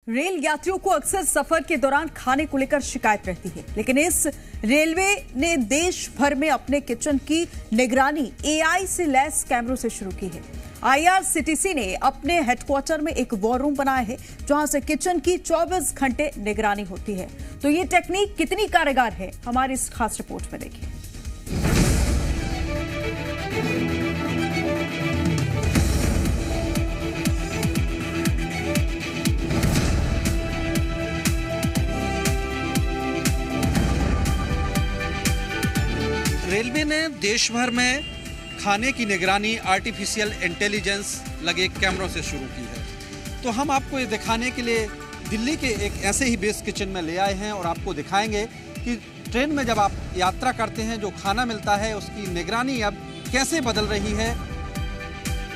Rail यात्रियों को अक्सर सफर के दौरान खाने को लेकर शिकायत रहती है, लेकिन इस रेलवे ने देश भर में अपने किचन की निगरानी एआई से लैस कैमरों से शुरू की है। आईआरसीटीसी ने अपने हेडक्वार्टर में एक वॉर रूम बनाया है, जहां से किचन की 24 घंटे निगरानी होती है। तो ये टेक्निक कितनी कारगर है, हमारी इस खास रिपोर्ट में देखिए। रेलवे ने देश भर में खाने की निगरानी आर्टिफिशियल इंटेलिजेंस लगे कैमरों से शुरू की है। तो हम आपको ये दिखाने के लिए दिल्ली के एक ऐसे ही बेस किचन में ले आए हैं और आपको दिखाएंगे कि ट्रेन में जब आप यात्रा करते हैं जो खाना मिलता है उसकी निगरानी अब कैसे बदल रही है।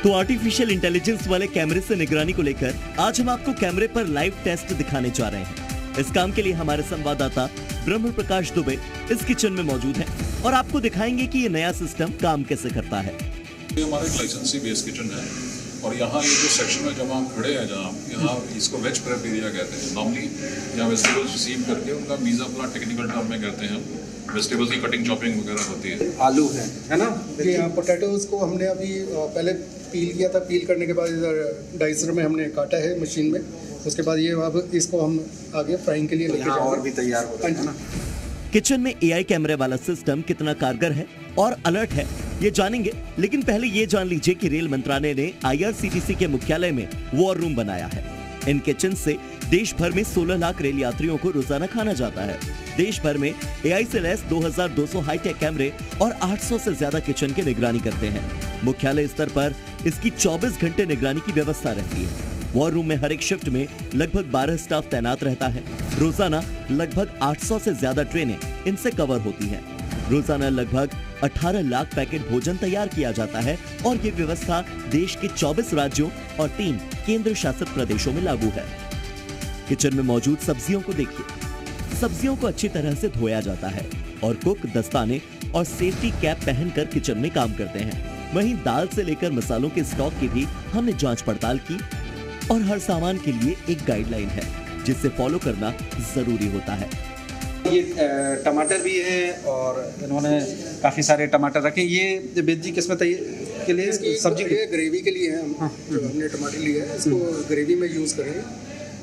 तो आर्टिफिशियल इंटेलिजेंस वाले कैमरे से निगरानी को लेकर आज हम आपको कैमरे पर लाइव टेस्ट दिखाने जा रहे हैं। इस काम के लिए हमारे संवाददाता ब्रह्म प्रकाश दुबे इस किचन में मौजूद हैं और आपको दिखाएंगे कि ये नया सिस्टम काम कैसे करता है। ये हमारा एक लाइसेंसी बेस किचन है और यहाँ ये जो सेक्शन में जब हम खड़े हैं, जहाँ यहाँ इसको वेज प्रेप एरिया कहते हैं। नॉर्मली यहाँ वेजिटेबल्स रिसीव करके उनका मीज़ा अपना टेक्निकल टर्म में कहते हैं, वेजिटेबल्स की कटिंग चॉपिंग वगैरह होती है। आलू है ना, ये पोटैटोज को हमने अभी पहले पील किया था। पील करने के बाद इधर डाइसर में हमने काटा है मशीन में। उसके बाद ये अब इसको हम आगे फ्राइंग के लिए लेके जाएंगे। और भी तैयार हो रहा है ना। किचन में एआई कैमरे वाला सिस्टम कितना कारगर है और अलर्ट है, ये जानेंगे। लेकिन पहले ये जान लीजिए कि रेल मंत्रालय ने आईआरसीटीसी के मुख्यालय में वॉर रूम बनाया है। इन किचन से देश भर में 16 लाख रेल यात्रियों को रोजाना खाना जाता है। देश भर में एआई से लैस 2200 हाईटेक कैमरे और 800 से ज्यादा किचन की निगरानी करते हैं। मुख्यालय स्तर पर इसकी 24 घंटे निगरानी की व्यवस्था रहती है। वॉर रूम में हर एक शिफ्ट में लगभग 12 स्टाफ तैनात रहता है। रोजाना लगभग 800 से ज्यादा ट्रेनें इनसे कवर होती हैं। रोजाना लगभग 18 लाख पैकेट भोजन तैयार किया जाता है और ये व्यवस्था देश के 24 राज्यों और 3 केंद्र शासित प्रदेशों में लागू है। किचन में मौजूद सब्जियों को देखिए। सब्जियों को अच्छी तरह से धोया जाता है और कुक दस्ताने और सेफ्टी कैप पहनकर किचन में काम करते हैं। वहीं दाल से लेकर मसालों के स्टॉक की भी हमने जांच पड़ताल की और हर सामान के लिए एक गाइडलाइन है जिसे फॉलो करना जरूरी होता है। ये टमाटर भी है और इन्होंने काफ़ी सारे टमाटर रखे। ये बेजी किस्म के लिए सब्जी के ग्रेवी के लिए है। जो हमने टमाटर लिया है इसको ग्रेवी में यूज़ करेंगे।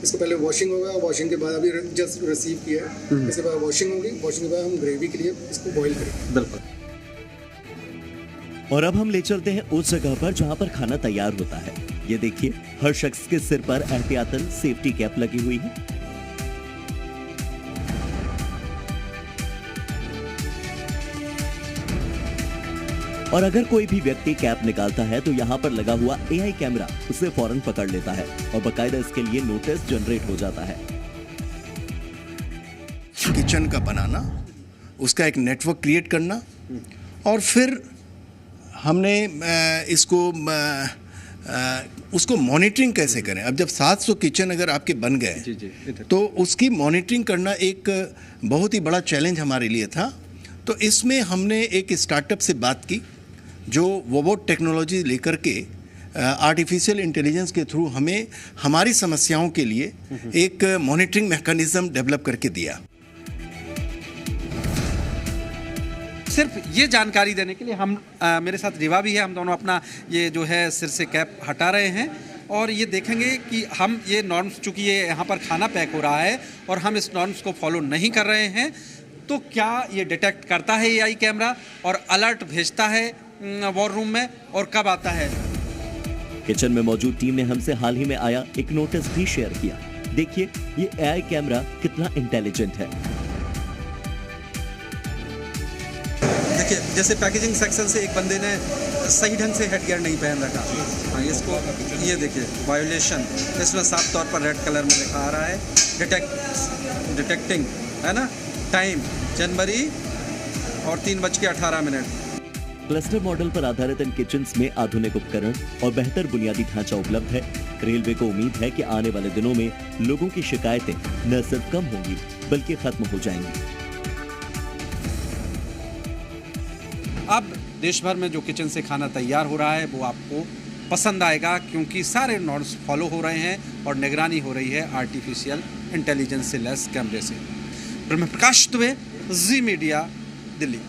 इसको पहले वॉशिंग होगा, वॉशिंग के बाद अभी जस्ट रिसीव किया है, इसके बाद वॉशिंग होगी, वॉशिंग के बाद हम ग्रेवी के लिए इसको बॉईल करेंगे। बिल्कुल। और अब हम ले चलते हैं उस जगह पर जहां पर खाना तैयार होता है। ये देखिए, हर शख्स के सिर पर एहतियातन सेफ्टी कैप लगी हुई है। और अगर कोई भी व्यक्ति कैप निकालता है तो यहाँ पर लगा हुआ एआई कैमरा उसे फौरन पकड़ लेता है और बकायदा इसके लिए नोटिस जनरेट हो जाता है। किचन का बनाना, उसका एक नेटवर्क क्रिएट करना और फिर हमने उसको मॉनिटरिंग कैसे करें। अब जब 700 किचन अगर आपके बन गए तो उसकी मॉनिटरिंग करना एक बहुत ही बड़ा चैलेंज हमारे लिए था। तो इसमें हमने एक स्टार्टअप से बात की जो रोबोट टेक्नोलॉजी लेकर के आर्टिफिशियल इंटेलिजेंस के थ्रू हमें हमारी समस्याओं के लिए एक मॉनिटरिंग मैकेनिज्म डेवलप करके दिया। सिर्फ ये जानकारी देने के लिए हम मेरे साथ रिवा भी है। हम दोनों अपना ये जो है सिर से कैप हटा रहे हैं और ये देखेंगे कि हम ये नॉर्म्स, चूँकि ये यहाँ पर खाना पैक हो रहा है और हम इस नॉर्म्स को फॉलो नहीं कर रहे हैं, तो क्या ये डिटेक्ट करता है एआई कैमरा और अलर्ट भेजता है वॉर रूम में और कब आता है। किचन में मौजूद टीम ने हमसे हाल ही में आया एक नोटिस भी शेयर किया। देखिए, ये एआई कैमरा कितना इंटेलिजेंट है। देखिए, जैसे पैकेजिंग सेक्शन से एक बंदे ने सही ढंग से हेडगियर नहीं पहन रखा। हाँ, इसको ये देखिए वायोलेशन, इसमें साफ तौर पर रेड कलर में लिखा आ रहा है डिटेक्टिंग, है ना। टाइम जनवरी और 3:18। क्लस्टर मॉडल पर आधारित इन किचन्स में आधुनिक उपकरण और बेहतर बुनियादी ढांचा उपलब्ध है। रेलवे को उम्मीद है कि आने वाले दिनों में लोगों की शिकायतें न सिर्फ कम होंगी बल्कि खत्म हो जाएंगी। अब देश भर में जो किचन से खाना तैयार हो रहा है वो आपको पसंद आएगा, क्योंकि सारे नॉर्म्स फॉलो हो रहे हैं और निगरानी हो रही है आर्टिफिशियल इंटेलिजेंस से लैस कैमरे से। ब्रह्म प्रकाश दुबे, जी मीडिया, दिल्ली।